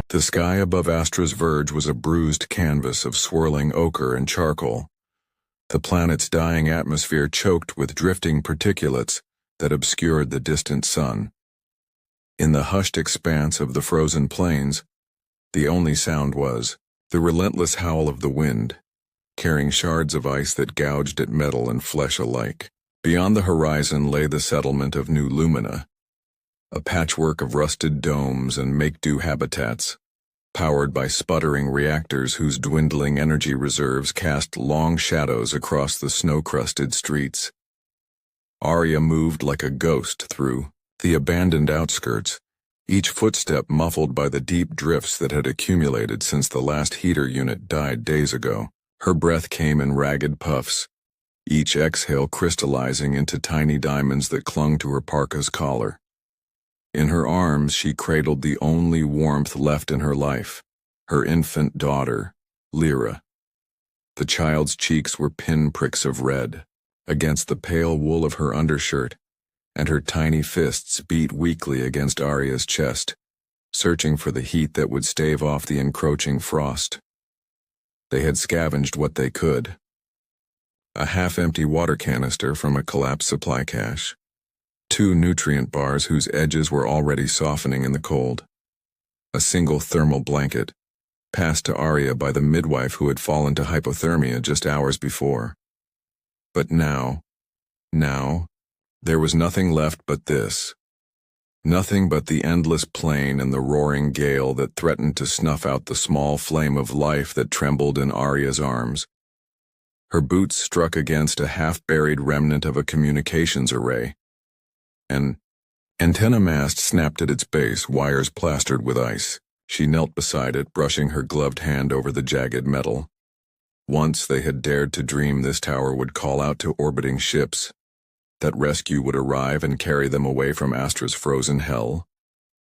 The sky above Astra's verge was a bruised canvas of swirling ochre and charcoal, the planet's dying atmosphere choked with drifting particulates that obscured the distant sun. In the hushed expanse of the frozen plains, the only sound was the relentless howl of the wind, carrying shards of ice that gouged at metal and flesh alike. Beyond the horizon lay the settlement of New Lumina, a patchwork of rusted domes and make-do habitats, powered by sputtering reactors whose dwindling energy reserves cast long shadows across the snow-crusted streets. Arya moved like a ghost through the abandoned outskirts, each footstep muffled by the deep drifts that had accumulated since the last heater unit died days ago. Her breath came in ragged puffs, each exhale crystallizing into tiny diamonds that clung to her parka's collar. In her arms she cradled the only warmth left in her life, her infant daughter, Lyra. The child's cheeks were pinpricks of red against the pale wool of her undershirt, and her tiny fists beat weakly against Arya's chest, searching for the heat that would stave off the encroaching frost. They had scavenged what they could. A half-empty water canister from a collapsed supply cache, 2 nutrient bars whose edges were already softening in the cold, a single thermal blanket, passed to Arya by the midwife who had fallen to hypothermia just hours before. But now, there was nothing left but this. Nothing but the endless plain and the roaring gale that threatened to snuff out the small flame of life that trembled in Arya's arms. Her boots struck against a half-buried remnant of a communications array. An antenna mast snapped at its base, wires plastered with ice. She knelt beside it, brushing her gloved hand over the jagged metal. Once they had dared to dream this tower would call out to orbiting ships, that rescue would arrive and carry them away from Astra's frozen hell.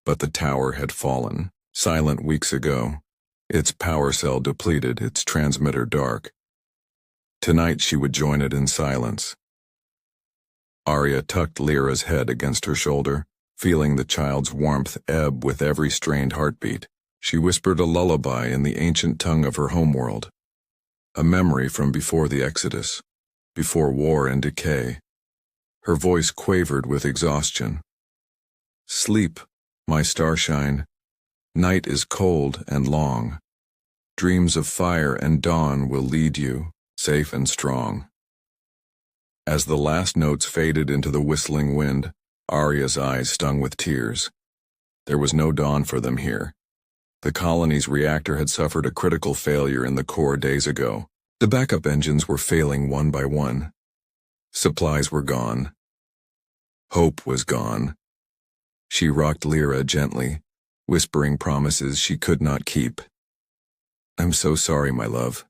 But the tower had fallen, silent weeks ago, its power cell depleted, its transmitter dark. Tonight she would join it in silence. Arya tucked Lyra's head against her shoulder, feeling the child's warmth ebb with every strained heartbeat. She whispered a lullaby in the ancient tongue of her homeworld, a memory from before the Exodus, before war and decay. Her voice quavered with exhaustion. Sleep, my starshine. Night is cold and long. Dreams of fire and dawn will lead you, safe and strong. As the last notes faded into the whistling wind, Arya's eyes stung with tears. There was no dawn for them here. The colony's reactor had suffered a critical failure in the core days ago. The backup engines were failing one by one. Supplies were gone. Hope was gone. She rocked Lyra gently, whispering promises she could not keep. I'm so sorry, my love.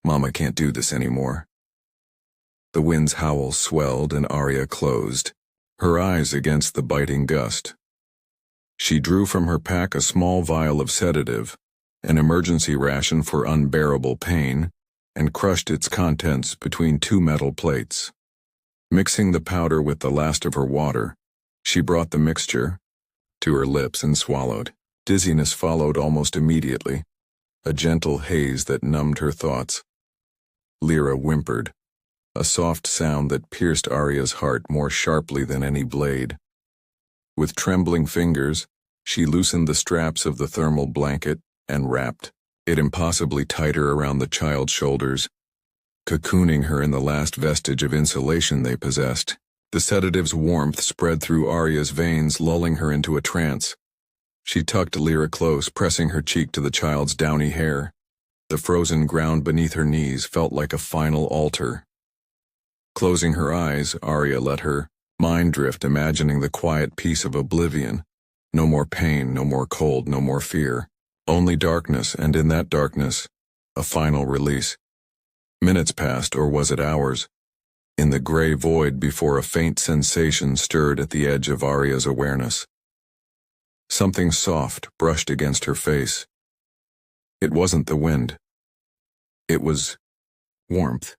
Mama can't do this anymore. The wind's howl swelled and Arya closed, her eyes against the biting gust. She drew from her pack a small vial of sedative, an emergency ration for unbearable pain, and crushed its contents between 2 metal plates. Mixing the powder with the last of her water, she brought the mixture to her lips and swallowed. Dizziness followed almost immediately, a gentle haze that numbed her thoughts. Lyra whimpered, a soft sound that pierced Arya's heart more sharply than any blade. With trembling fingers, she loosened the straps of the thermal blanket and wrapped it impossibly tighter around the child's shoulders, cocooning her in the last vestige of insulation they possessed. The sedative's warmth spread through Arya's veins, lulling her into a trance. She tucked Lyra close, pressing her cheek to the child's downy hair. The frozen ground beneath her knees felt like a final altar. Closing her eyes, Arya let her mind drift, imagining the quiet peace of oblivion. No more pain, no more cold, no more fear. Only darkness, and in that darkness, a final release. Minutes passed, or was it hours? In the gray void before a faint sensation stirred at the edge of Arya's awareness. Something soft brushed against her face. It wasn't the wind. It was warmth.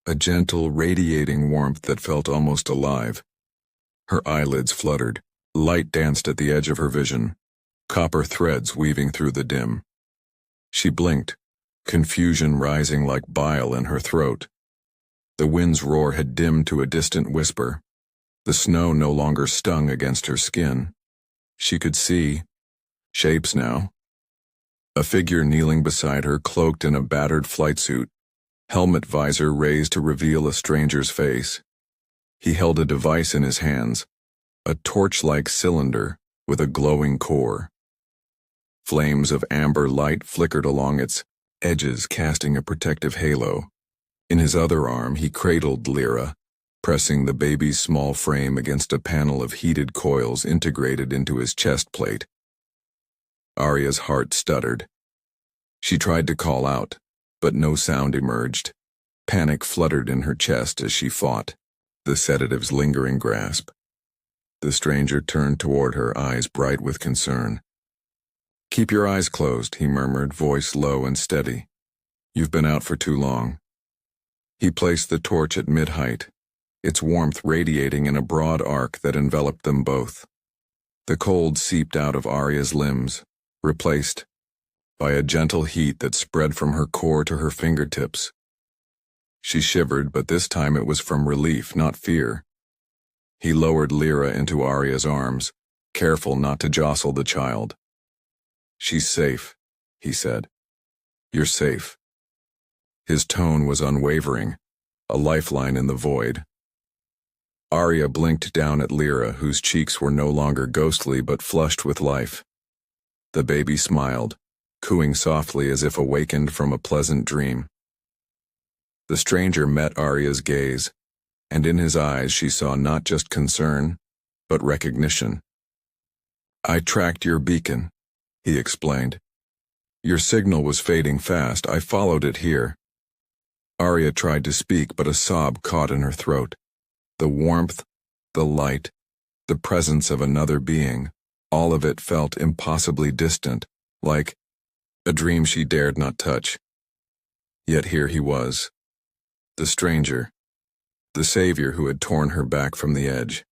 A gentle, radiating warmth that felt almost alive. Her eyelids fluttered. Light danced at the edge of her vision. copper threads weaving through the dim. She blinked, confusion rising like bile in her throat. The wind's roar had dimmed to a distant whisper. The snow no longer stung against her skin. She could see shapes now. A figure kneeling beside her, cloaked in a battered flight suit, helmet visor raised to reveal a stranger's face. He held a device in his hands, a torch-like cylinder with a glowing core. Flames of amber light flickered along its edges, casting a protective halo. In his other arm, he cradled Lyra, pressing the baby's small frame against a panel of heated coils integrated into his chest plate. Arya's heart stuttered. She tried to call out, but no sound emerged. Panic fluttered in her chest as she fought the sedative's lingering grasp. The stranger turned toward her, eyes bright with concern. "Keep your eyes closed," he murmured, voice low and steady. "You've been out for too long." He placed the torch at mid-height, its warmth radiating in a broad arc that enveloped them both. The cold seeped out of Arya's limbs, replaced by a gentle heat that spread from her core to her fingertips. She shivered, but this time it was from relief, not fear. He lowered Lyra into Arya's arms, careful not to jostle the child. "She's safe," he said. "You're safe." His tone was unwavering, a lifeline in the void. Arya blinked down at Lyra, whose cheeks were no longer ghostly but flushed with life. The baby smiled, cooing softly as if awakened from a pleasant dream. The stranger met Arya's gaze, and in his eyes she saw not just concern, but recognition. "I tracked your beacon," he explained. "Your signal was fading fast. I followed it here." Arya tried to speak, but a sob caught in her throat. The warmth, the light, the presence of another being, all of it felt impossibly distant, like a dream she dared not touch. Yet here he was, the stranger, the savior who had torn her back from the edge.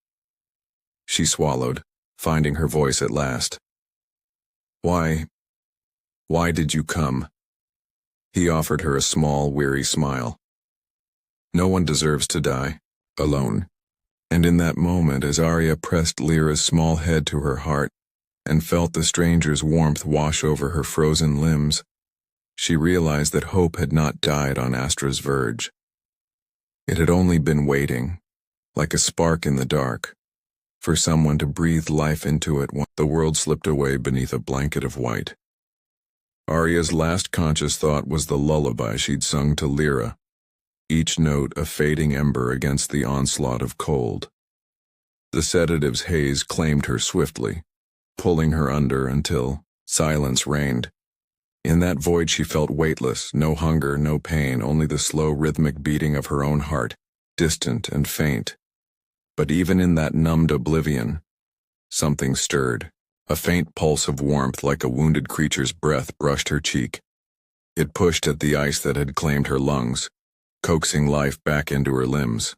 She swallowed, finding her voice at last. Why did you come?" He offered her a small, weary smile. "No one deserves to die alone." And in that moment, as Arya pressed Lyra's small head to her heart and felt the stranger's warmth wash over her frozen limbs, she realized that hope had not died on Astra's verge. It had only been waiting, like a spark in the dark, for someone to breathe life into it when the world slipped away beneath a blanket of white. Arya's last conscious thought was the lullaby she'd sung to Lyra, each note a fading ember against the onslaught of cold. The sedative's haze claimed her swiftly, pulling her under until silence reigned. In that void she felt weightless, no hunger, no pain, only the slow rhythmic beating of her own heart, distant and faint. But even in that numbed oblivion, something stirred. A faint pulse of warmth like a wounded creature's breath brushed her cheek. It pushed at the ice that had claimed her lungs, coaxing life back into her limbs.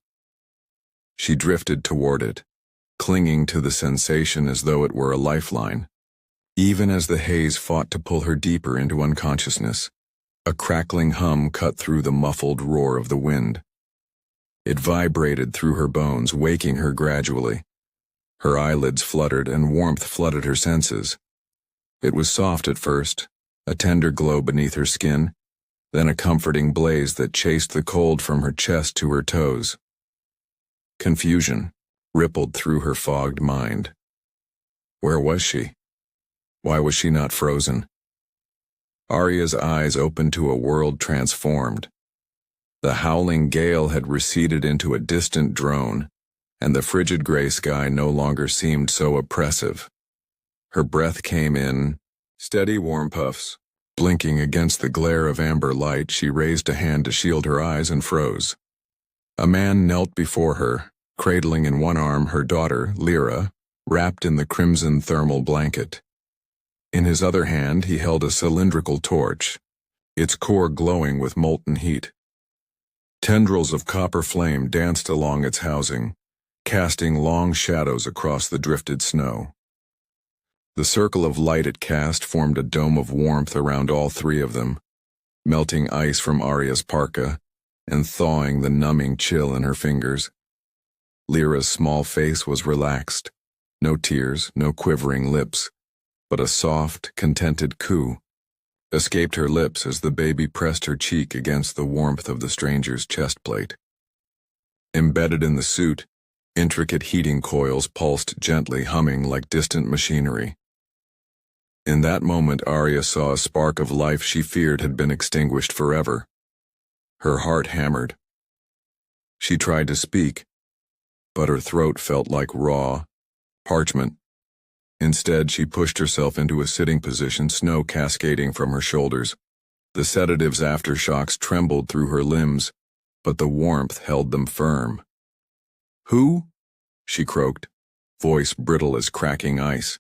She drifted toward it, clinging to the sensation as though it were a lifeline. Even as the haze fought to pull her deeper into unconsciousness, a crackling hum cut through the muffled roar of the wind. It vibrated through her bones, waking her gradually. Her eyelids fluttered and warmth flooded her senses. It was soft at first, a tender glow beneath her skin, then a comforting blaze that chased the cold from her chest to her toes. Confusion rippled through her fogged mind. Where was she? Why was she not frozen? Arya's eyes opened to a world transformed. The howling gale had receded into a distant drone, and the frigid gray sky no longer seemed so oppressive. Her breath came in steady warm puffs. Blinking against the glare of amber light, she raised a hand to shield her eyes and froze. A man knelt before her, cradling in one arm her daughter, Lyra, wrapped in the crimson thermal blanket. In his other hand he held a cylindrical torch, its core glowing with molten heat. Tendrils of copper flame danced along its housing, casting long shadows across the drifted snow. The circle of light it cast formed a dome of warmth around all three of them, melting ice from Arya's parka and thawing the numbing chill in her fingers. Lyra's small face was relaxed. No tears, no quivering lips, but a soft, contented coo escaped her lips as the baby pressed her cheek against the warmth of the stranger's chest plate. Embedded in the suit, intricate heating coils pulsed gently, humming like distant machinery. In that moment, Arya saw a spark of life she feared had been extinguished forever. Her heart hammered. She tried to speak, but her throat felt like raw parchment. Instead, she pushed herself into a sitting position, snow cascading from her shoulders. The sedative's aftershocks trembled through her limbs, but the warmth held them firm. "Who?" she croaked, voice brittle as cracking ice.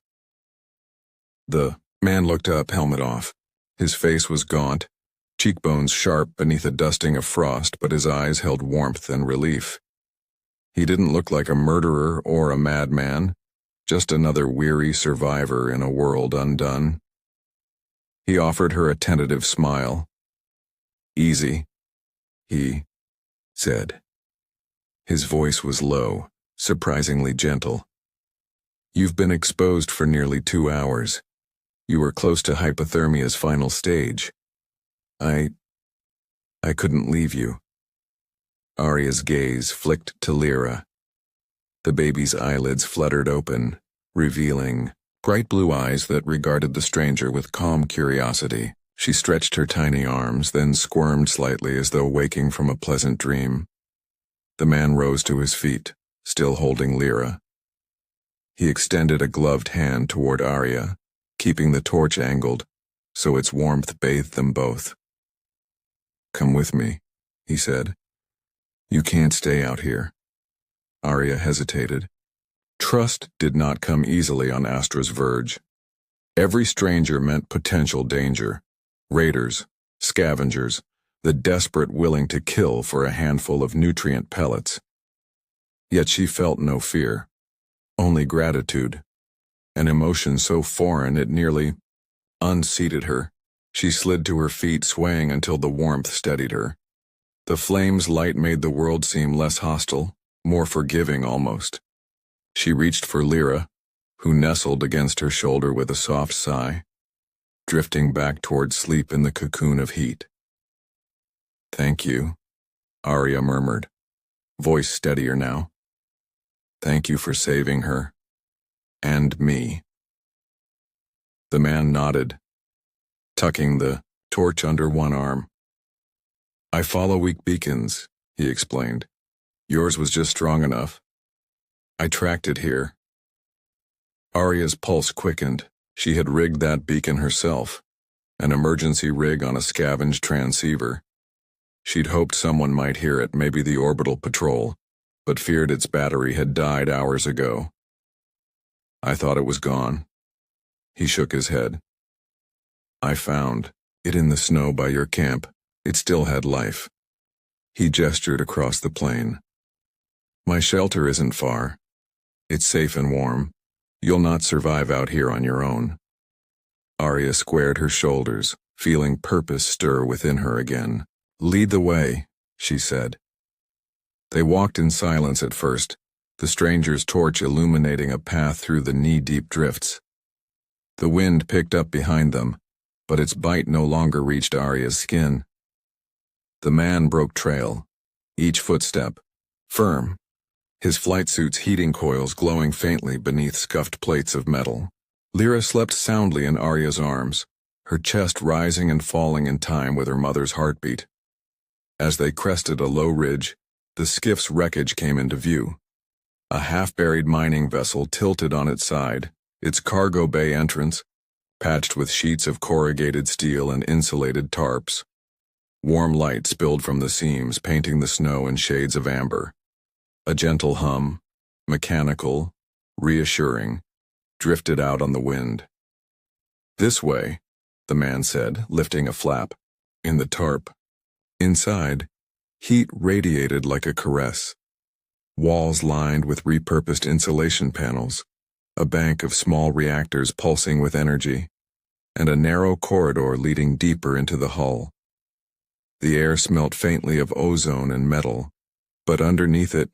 The man looked up, helmet off. His face was gaunt, cheekbones sharp beneath a dusting of frost, but his eyes held warmth and relief. He didn't look like a murderer or a madman, just another weary survivor in a world undone. He offered her a tentative smile. "Easy," he said. His voice was low, surprisingly gentle. "You've been exposed for nearly 2 hours. You were close to hypothermia's final stage. I couldn't leave you." Arya's gaze flicked to Lyra. The baby's eyelids fluttered open, revealing bright blue eyes that regarded the stranger with calm curiosity. She stretched her tiny arms, then squirmed slightly as though waking from a pleasant dream. The man rose to his feet, still holding Lyra. He extended a gloved hand toward Arya, keeping the torch angled, so its warmth bathed them both. "Come with me," he said. "You can't stay out here." Arya hesitated. Trust did not come easily on Astra's verge. Every stranger meant potential danger. Raiders, scavengers, the desperate willing to kill for a handful of nutrient pellets. Yet she felt no fear, only gratitude, an emotion so foreign it nearly unseated her. She slid to her feet, swaying until the warmth steadied her. The flame's light made the world seem less hostile, more forgiving almost. She reached for Lyra, who nestled against her shoulder with a soft sigh, drifting back toward sleep in the cocoon of heat. "Thank you," Arya murmured, voice steadier now. "Thank you for saving her. And me." The man nodded, tucking the torch under one arm. "I follow weak beacons," he explained. "Yours was just strong enough. I tracked it here." Arya's pulse quickened. She had rigged that beacon herself, an emergency rig on a scavenged transceiver. She'd hoped someone might hear it, maybe the orbital patrol, but feared its battery had died hours ago. "I thought it was gone." He shook his head. "I found it in the snow by your camp. It still had life." He gestured across the plain. "My shelter isn't far. It's safe and warm. You'll not survive out here on your own." Arya squared her shoulders, feeling purpose stir within her again. "Lead the way," she said. They walked in silence at first, the stranger's torch illuminating a path through the knee-deep drifts. The wind picked up behind them, but its bite no longer reached Arya's skin. The man broke trail, each footstep firm, his flight suit's heating coils glowing faintly beneath scuffed plates of metal. Lyra slept soundly in Arya's arms, her chest rising and falling in time with her mother's heartbeat. As they crested a low ridge, the skiff's wreckage came into view. A half-buried mining vessel tilted on its side, its cargo bay entrance patched with sheets of corrugated steel and insulated tarps. Warm light spilled from the seams, painting the snow in shades of amber. A gentle hum, mechanical, reassuring, drifted out on the wind. "This way," the man said, lifting a flap. In the tarp. Inside, heat radiated like a caress. Walls lined with repurposed insulation panels, a bank of small reactors pulsing with energy, and a narrow corridor leading deeper into the hull. The air smelt faintly of ozone and metal, but underneath it,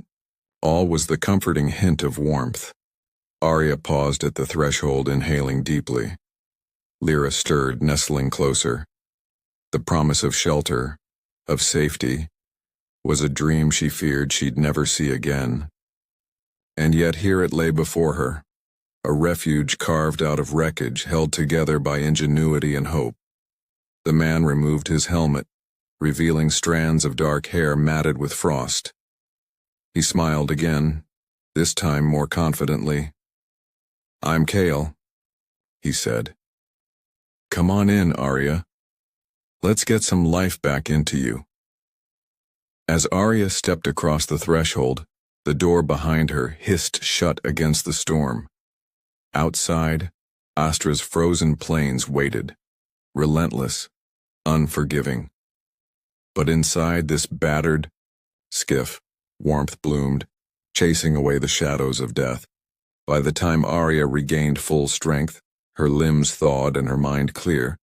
all was the comforting hint of warmth. Arya paused at the threshold, inhaling deeply. Lyra stirred, nestling closer. The promise of shelter, of safety, was a dream she feared she'd never see again. And yet here it lay before her, a refuge carved out of wreckage, held together by ingenuity and hope. The man removed his helmet, revealing strands of dark hair matted with frost. He smiled again, this time more confidently. "I'm Kale," he said. "Come on in, Arya. Let's get some life back into you." As Arya stepped across the threshold, the door behind her hissed shut against the storm. Outside, Astra's frozen plains waited, relentless, unforgiving. But inside this battered skiff, warmth bloomed, chasing away the shadows of death. By the time Arya regained full strength, her limbs thawed and her mind clear,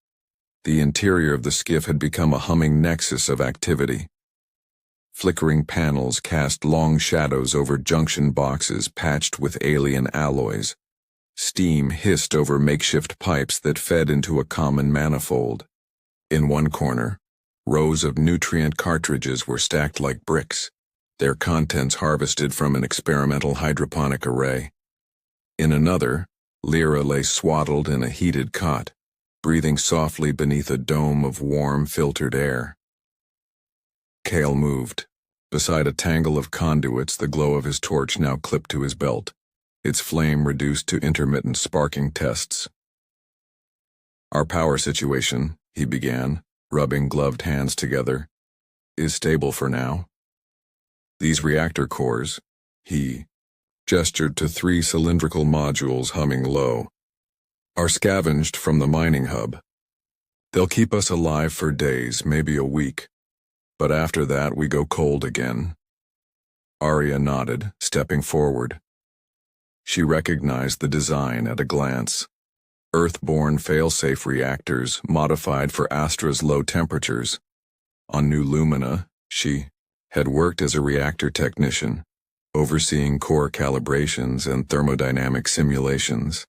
the interior of the skiff had become a humming nexus of activity. Flickering panels cast long shadows over junction boxes patched with alien alloys. Steam hissed over makeshift pipes that fed into a common manifold. In one corner, rows of nutrient cartridges were stacked like bricks, their contents harvested from an experimental hydroponic array. In another, Lyra lay swaddled in a heated cot, breathing softly beneath a dome of warm, filtered air. Kale moved. Beside a tangle of conduits, the glow of his torch now clipped to his belt, its flame reduced to intermittent sparking tests. "Our power situation," he began, rubbing gloved hands together, "is stable for now. These reactor cores," he gestured to 3 cylindrical modules humming low, "are scavenged from the mining hub. They'll keep us alive for days, maybe a week. But after that, we go cold again." Arya nodded, stepping forward. She recognized the design at a glance. Earth-born fail-safe reactors modified for Astra's low temperatures. On New Lumina, she had worked as a reactor technician, overseeing core calibrations and thermodynamic simulations.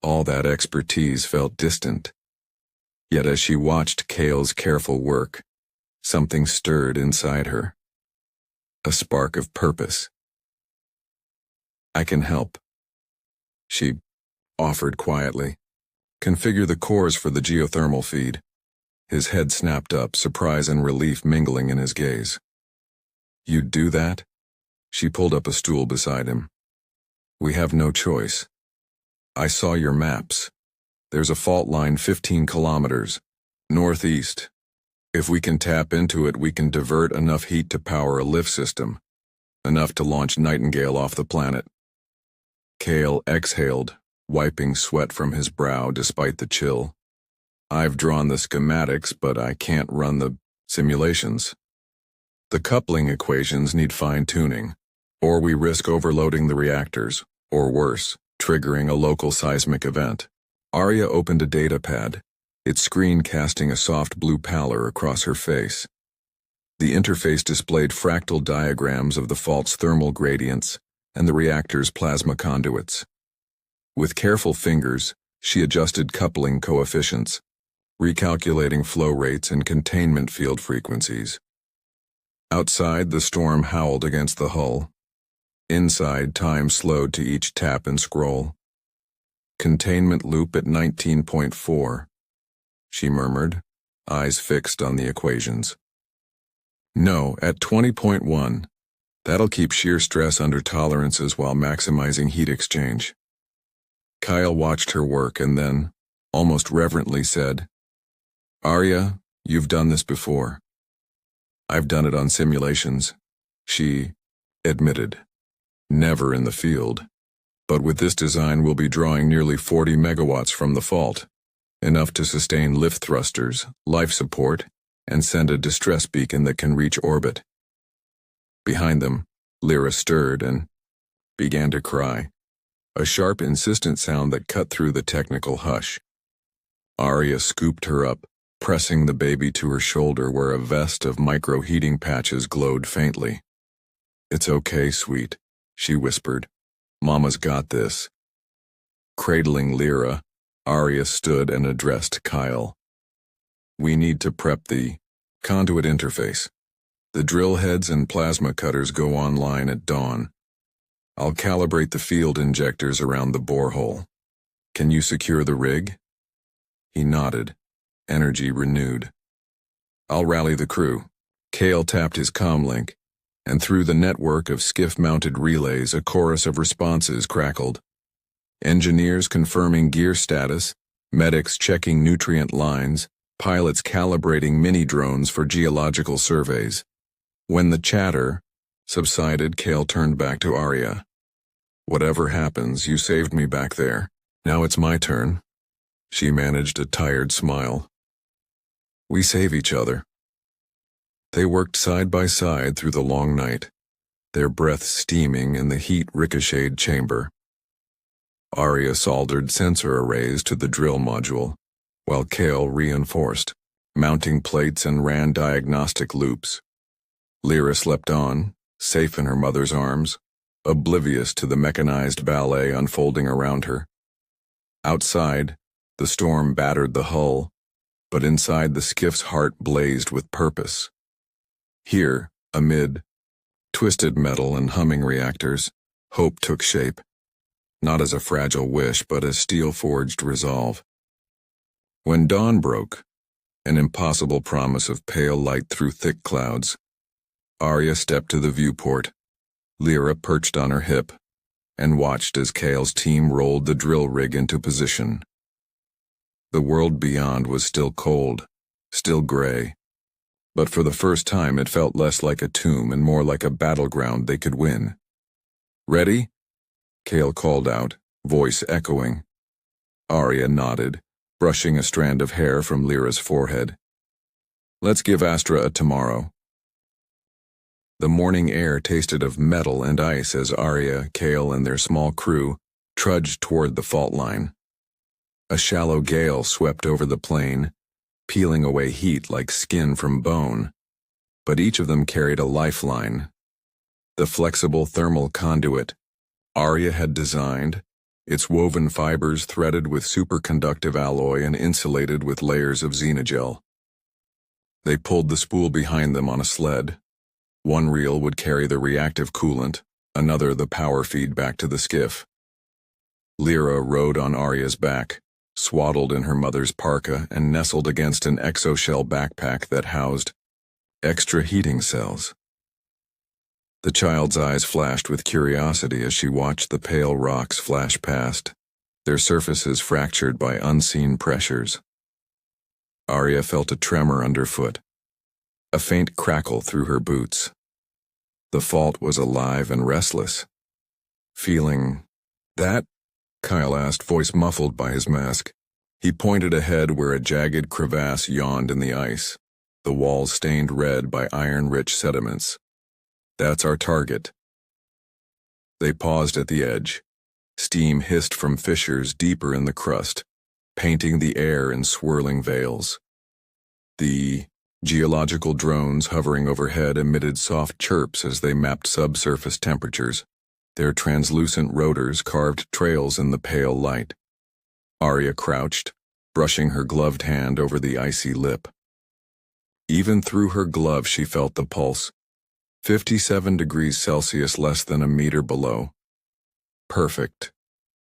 All that expertise felt distant. Yet as she watched Kale's careful work, something stirred inside her. A spark of purpose. "I can help," she offered quietly. "Configure the cores for the geothermal feed." His head snapped up, surprise and relief mingling in his gaze. "You'd do that?" She pulled up a stool beside him. "We have no choice. I saw your maps. There's a fault line 15 kilometers, northeast. If we can tap into it, we can divert enough heat to power a lift system, enough to launch Nightingale off the planet." Kale exhaled, wiping sweat from his brow despite the chill. "I've drawn the schematics, but I can't run the simulations. The coupling equations need fine-tuning, or we risk overloading the reactors, or worse, triggering a local seismic event." Arya opened a data pad, its screen casting a soft blue pallor across her face. The interface displayed fractal diagrams of the fault's thermal gradients and the reactor's plasma conduits. With careful fingers, she adjusted coupling coefficients, recalculating flow rates and containment field frequencies. Outside, the storm howled against the hull. Inside, time slowed to each tap and scroll. "Containment loop at 19.4. She murmured, eyes fixed on the equations. "No, at 20.1. That'll keep shear stress under tolerances while maximizing heat exchange." Kyle watched her work and then, almost reverently, said, "Arya, you've done this before." "I've done it on simulations," she admitted. "Never in the field. But with this design, we'll be drawing nearly 40 megawatts from the fault. Enough to sustain lift thrusters, life support, and send a distress beacon that can reach orbit." Behind them, Lyra stirred and began to cry. a sharp, insistent sound that cut through the technical hush. Arya scooped her up, pressing the baby to her shoulder where a vest of micro-heating patches glowed faintly. "It's okay, sweet," she whispered. "Mama's got this." Cradling Lyra, Arya stood and addressed Kyle. "We need to prep the conduit interface. The drill heads and plasma cutters go online at dawn. I'll calibrate the field injectors around the borehole. Can you secure the rig?" He nodded, energy renewed. "I'll rally the crew." Kale tapped his comlink, and through the network of skiff-mounted relays a chorus of responses crackled. Engineers confirming gear status, medics checking nutrient lines, pilots calibrating mini-drones for geological surveys. When the chatter subsided, Kale turned back to Arya. "Whatever happens, you saved me back there. Now it's my turn." She managed a tired smile. "We save each other." They worked side by side through the long night, their breath steaming in the heat-ricocheted chamber. Arya soldered sensor arrays to the drill module, while Kale reinforced, mounting plates and ran diagnostic loops. Lyra slept on, safe in her mother's arms, oblivious to the mechanized ballet unfolding around her. Outside, the storm battered the hull, but inside the skiff's heart blazed with purpose. Here, amid twisted metal and humming reactors, hope took shape, not as a fragile wish but as steel-forged resolve. When dawn broke, an impossible promise of pale light through thick clouds, Arya stepped to the viewport, Lyra perched on her hip, and watched as Kale's team rolled the drill rig into position. The world beyond was still cold, still gray, but for the first time it felt less like a tomb and more like a battleground they could win. "Ready?" Kale called out, voice echoing. Arya nodded, brushing a strand of hair from Lyra's forehead. "Let's give Astra a tomorrow." The morning air tasted of metal and ice as Arya, Kale, and their small crew trudged toward the fault line. A shallow gale swept over the plain, peeling away heat like skin from bone, but each of them carried a lifeline. The flexible thermal conduit Arya had designed, its woven fibers threaded with superconductive alloy and insulated with layers of xenogel. They pulled the spool behind them on a sled. One reel would carry the reactive coolant, another the power feed back to the skiff. Lyra rode on Arya's back, swaddled in her mother's parka and nestled against an exoshell backpack that housed extra heating cells. The child's eyes flashed with curiosity as she watched the pale rocks flash past, their surfaces fractured by unseen pressures. Arya felt a tremor underfoot, a faint crackle through her boots. The fault was alive and restless. "Feeling that?" Kyle asked, voice muffled by his mask. He pointed ahead where a jagged crevasse yawned in the ice, the walls stained red by iron-rich sediments. "That's our target." They paused at the edge. Steam hissed from fissures deeper in the crust, painting the air in swirling veils. The geological drones hovering overhead emitted soft chirps as they mapped subsurface temperatures. Their translucent rotors carved trails in the pale light. Arya crouched, brushing her gloved hand over the icy lip. Even through her glove she felt the pulse, 57 degrees Celsius less than a meter below. "Perfect,"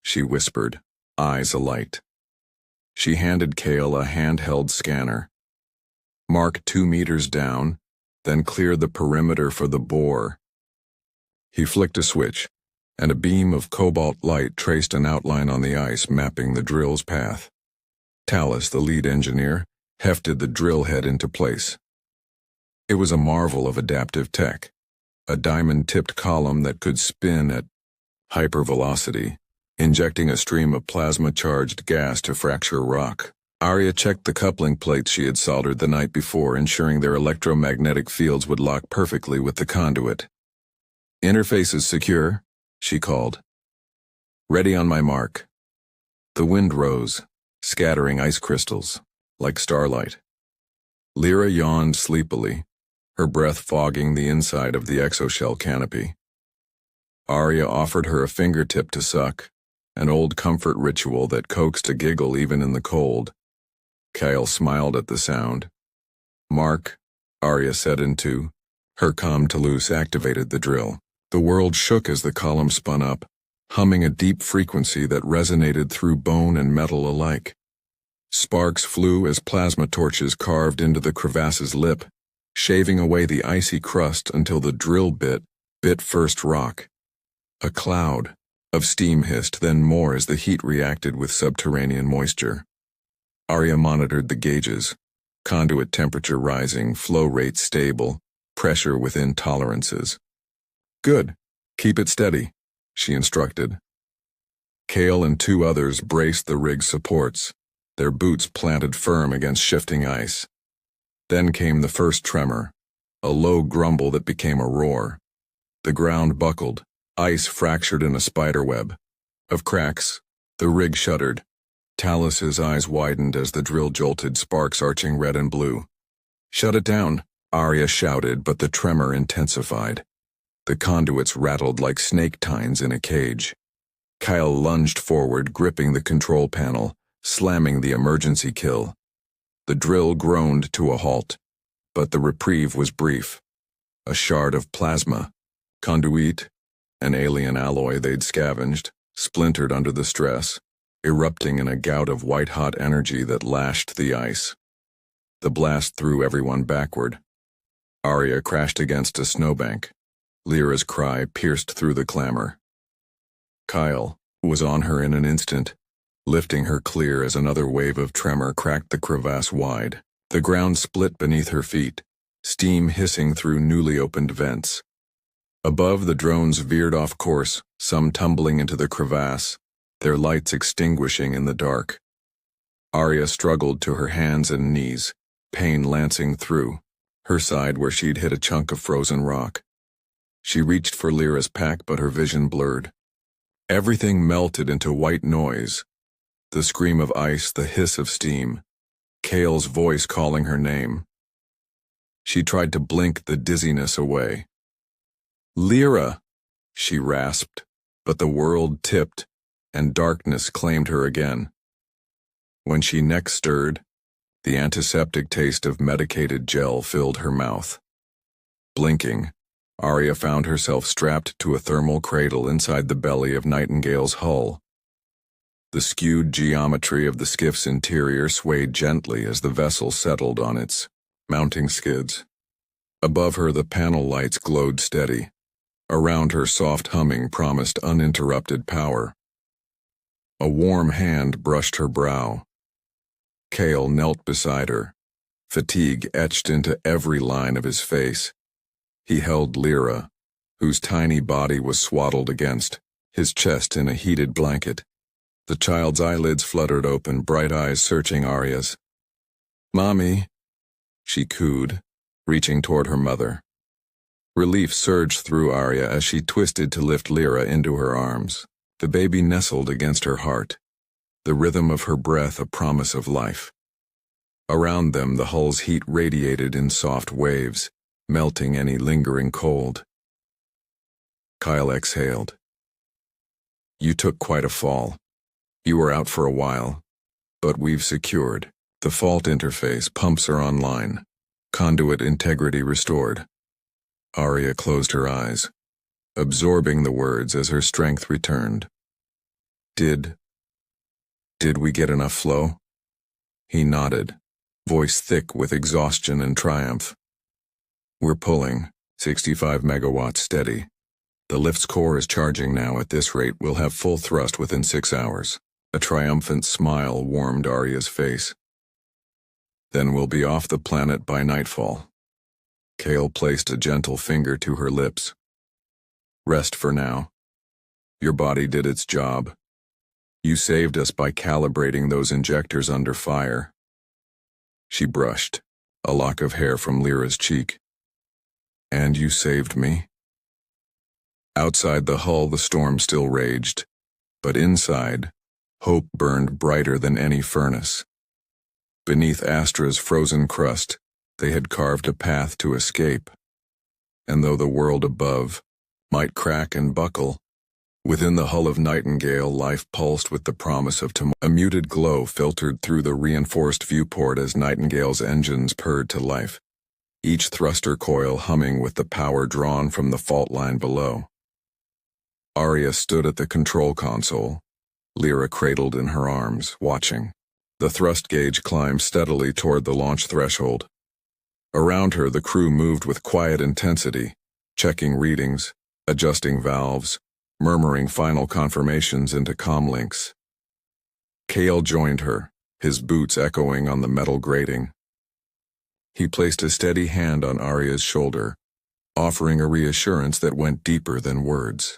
she whispered, eyes alight. She handed Kale a handheld scanner. "Mark 2 meters down, then clear the perimeter for the bore." He flicked a switch, and a beam of cobalt light traced an outline on the ice mapping the drill's path. Tallis, the lead engineer, hefted the drill head into place. It was a marvel of adaptive tech, a diamond-tipped column that could spin at hypervelocity, injecting a stream of plasma-charged gas to fracture rock. Arya checked the coupling plates she had soldered the night before, ensuring their electromagnetic fields would lock perfectly with the conduit. "Interface is secure," she called. Ready on my mark. The wind rose, scattering ice crystals, like starlight. Lyra yawned sleepily, her breath fogging the inside of the exoshell canopy. Arya offered her a fingertip to suck, an old comfort ritual that coaxed a giggle even in the cold. Kyle smiled at the sound. Mark, Arya said in two. Her calm Toulouse activated the drill. The world shook as the column spun up, humming a deep frequency that resonated through bone and metal alike. Sparks flew as plasma torches carved into the crevasse's lip, shaving away the icy crust until the drill bit first rock. A cloud of steam hissed, then more as the heat reacted with subterranean moisture. Arya monitored the gauges, conduit temperature rising, flow rate stable, pressure within tolerances. Good. Keep it steady, she instructed. Kale and two others braced the rig's supports, their boots planted firm against shifting ice. Then came the first tremor, a low grumble that became a roar. The ground buckled, ice fractured in a spiderweb of cracks. The rig shuddered. Talus's eyes widened as the drill jolted, sparks arching red and blue. Shut it down, Arya shouted, but the tremor intensified. The conduits rattled like snake tines in a cage. Kyle lunged forward, gripping the control panel, slamming the emergency kill. The drill groaned to a halt, but the reprieve was brief. A shard of plasma, conduit, an alien alloy they'd scavenged, splintered under the stress, erupting in a gout of white-hot energy that lashed the ice. The blast threw everyone backward. Arya crashed against a snowbank. Lyra's cry pierced through the clamor. Kyle was on her in an instant, lifting her clear as another wave of tremor cracked the crevasse wide. The ground split beneath her feet, steam hissing through newly opened vents. Above, the drones veered off course, some tumbling into the crevasse, their lights extinguishing in the dark. Arya struggled to her hands and knees, pain lancing through, her side where she'd hit a chunk of frozen rock. She reached for Lyra's pack, but her vision blurred. Everything melted into white noise. The scream of ice, the hiss of steam. Kale's voice calling her name. She tried to blink the dizziness away. Lyra, she rasped, but the world tipped, and darkness claimed her again. When she next stirred, the antiseptic taste of medicated gel filled her mouth. Blinking, Arya found herself strapped to a thermal cradle inside the belly of Nightingale's hull. The skewed geometry of the skiff's interior swayed gently as the vessel settled on its mounting skids. Above her, the panel lights glowed steady. Around her, soft humming promised uninterrupted power. A warm hand brushed her brow. Kale knelt beside her, fatigue etched into every line of his face. He held Lyra, whose tiny body was swaddled against his chest in a heated blanket. The child's eyelids fluttered open, bright eyes searching Arya's. "Mommy," she cooed, reaching toward her mother. Relief surged through Arya as she twisted to lift Lyra into her arms. The baby nestled against her heart, the rhythm of her breath a promise of life. Around them, the hull's heat radiated in soft waves, melting any lingering cold. Kyle exhaled. "You took quite a fall. You were out for a while, but we've secured. The fault interface, pumps are online. Conduit integrity restored." Arya closed her eyes, absorbing the words as her strength returned. Did we get enough flow?" He nodded, voice thick with exhaustion and triumph. "We're pulling, 65 megawatts steady. The lift's core is charging now. At this rate, we'll have full thrust within 6 hours. A triumphant smile warmed Arya's face. "Then we'll be off the planet by nightfall." Kale placed a gentle finger to her lips. "Rest for now. Your body did its job. You saved us by calibrating those injectors under fire." She brushed a lock of hair from Lyra's cheek. "And you saved me?" Outside the hull, the storm still raged. But inside, hope burned brighter than any furnace. Beneath Astra's frozen crust, they had carved a path to escape. And though the world above might crack and buckle, within the hull of Nightingale life pulsed with the promise of tomorrow. A muted glow filtered through the reinforced viewport as Nightingale's engines purred to life, each thruster coil humming with the power drawn from the fault line below. Arya stood at the control console, Lyra cradled in her arms, watching. The thrust gauge climbed steadily toward the launch threshold. Around her, the crew moved with quiet intensity, checking readings, adjusting valves, murmuring final confirmations into comlinks. Kale joined her, his boots echoing on the metal grating. He placed a steady hand on Arya's shoulder, offering a reassurance that went deeper than words.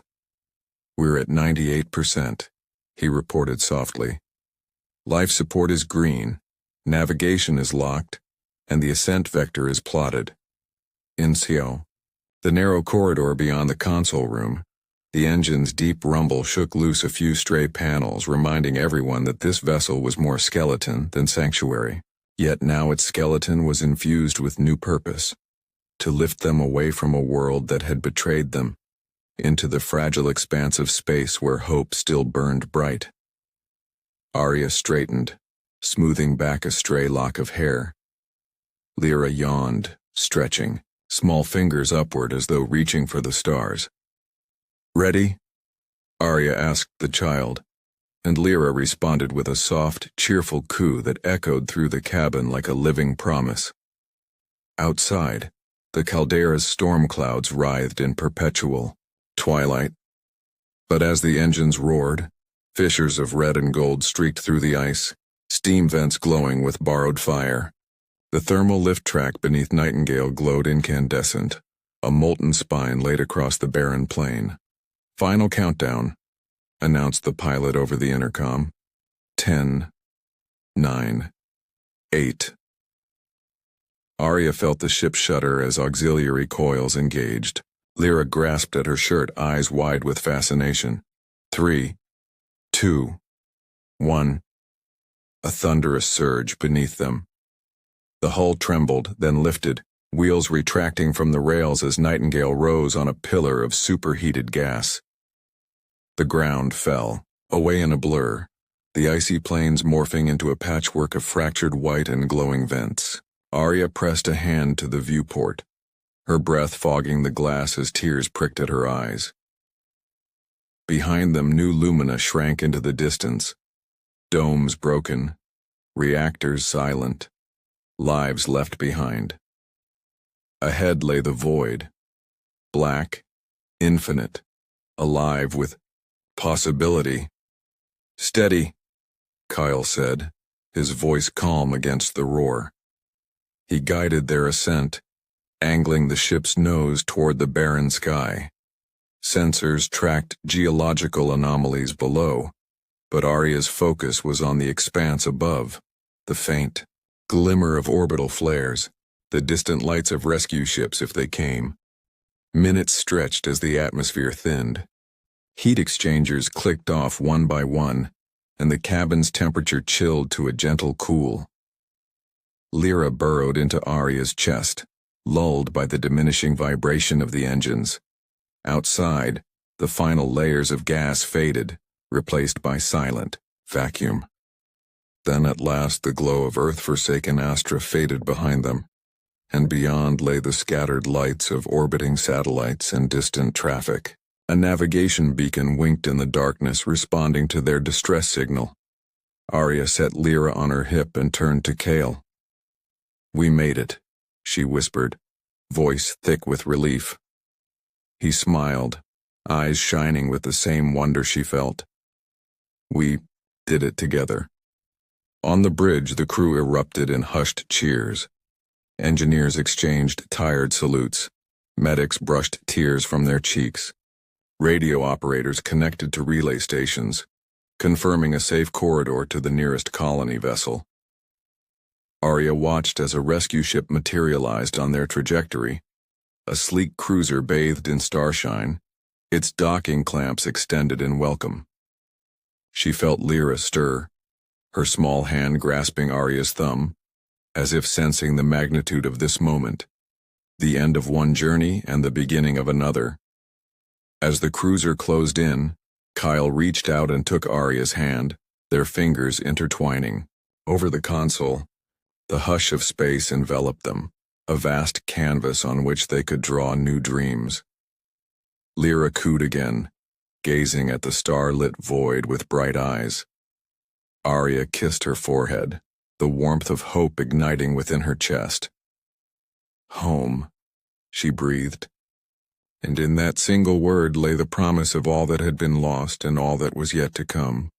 "We're at 98%, he reported softly. "Life support is green, navigation is locked, and the ascent vector is plotted." In Sio, the narrow corridor beyond the console room, the engine's deep rumble shook loose a few stray panels, reminding everyone that this vessel was more skeleton than sanctuary. Yet now its skeleton was infused with new purpose, to lift them away from a world that had betrayed them, into the fragile expanse of space where hope still burned bright. Arya straightened, smoothing back a stray lock of hair. Lyra yawned, stretching, small fingers upward as though reaching for the stars. "Ready?" Arya asked the child, and Lyra responded with a soft, cheerful coo that echoed through the cabin like a living promise. Outside, the Caldera's storm clouds writhed in perpetual twilight. But as the engines roared, fissures of red and gold streaked through the ice, steam vents glowing with borrowed fire. The thermal lift track beneath Nightingale glowed incandescent, a molten spine laid across the barren plain. "Final countdown," announced the pilot over the intercom. 10, 9, 8. Arya felt the ship shudder as auxiliary coils engaged. Lyra grasped at her shirt, eyes wide with fascination. 3, 2, 1. A thunderous surge beneath them. The hull trembled, then lifted, wheels retracting from the rails as Nightingale rose on a pillar of superheated gas. The ground fell, away in a blur, the icy plains morphing into a patchwork of fractured white and glowing vents. Arya pressed a hand to the viewport, her breath fogging the glass as tears pricked at her eyes. Behind them, new lumina shrank into the distance, domes broken, reactors silent, lives left behind. Ahead lay the void, black, infinite, alive with possibility. "Steady," Kyle said, his voice calm against the roar. He guided their ascent, angling the ship's nose toward the barren sky. Sensors tracked geological anomalies below, but Arya's focus was on the expanse above, the faint glimmer of orbital flares, the distant lights of rescue ships if they came. Minutes stretched as the atmosphere thinned. Heat exchangers clicked off one by one, and the cabin's temperature chilled to a gentle cool. Lyra burrowed into Arya's chest, lulled by the diminishing vibration of the engines. Outside, the final layers of gas faded, replaced by silent vacuum. Then at last the glow of Earth-forsaken Astra faded behind them, and beyond lay the scattered lights of orbiting satellites and distant traffic. A navigation beacon winked in the darkness, responding to their distress signal. Arya set Lyra on her hip and turned to Kale. "We made it," she whispered, voice thick with relief. He smiled, eyes shining with the same wonder she felt. "We did it together." On the bridge, the crew erupted in hushed cheers. Engineers exchanged tired salutes. Medics brushed tears from their cheeks. Radio operators connected to relay stations, confirming a safe corridor to the nearest colony vessel. Arya watched as a rescue ship materialized on their trajectory, a sleek cruiser bathed in starshine, its docking clamps extended in welcome. She felt Lyra stir, her small hand grasping Arya's thumb, as if sensing the magnitude of this moment, the end of one journey and the beginning of another. As the cruiser closed in, Kyle reached out and took Arya's hand, their fingers intertwining. Over the console, the hush of space enveloped them, a vast canvas on which they could draw new dreams. Lyra cooed again, gazing at the star-lit void with bright eyes. Arya kissed her forehead, the warmth of hope igniting within her chest. Home, she breathed. And in that single word lay the promise of all that had been lost and all that was yet to come.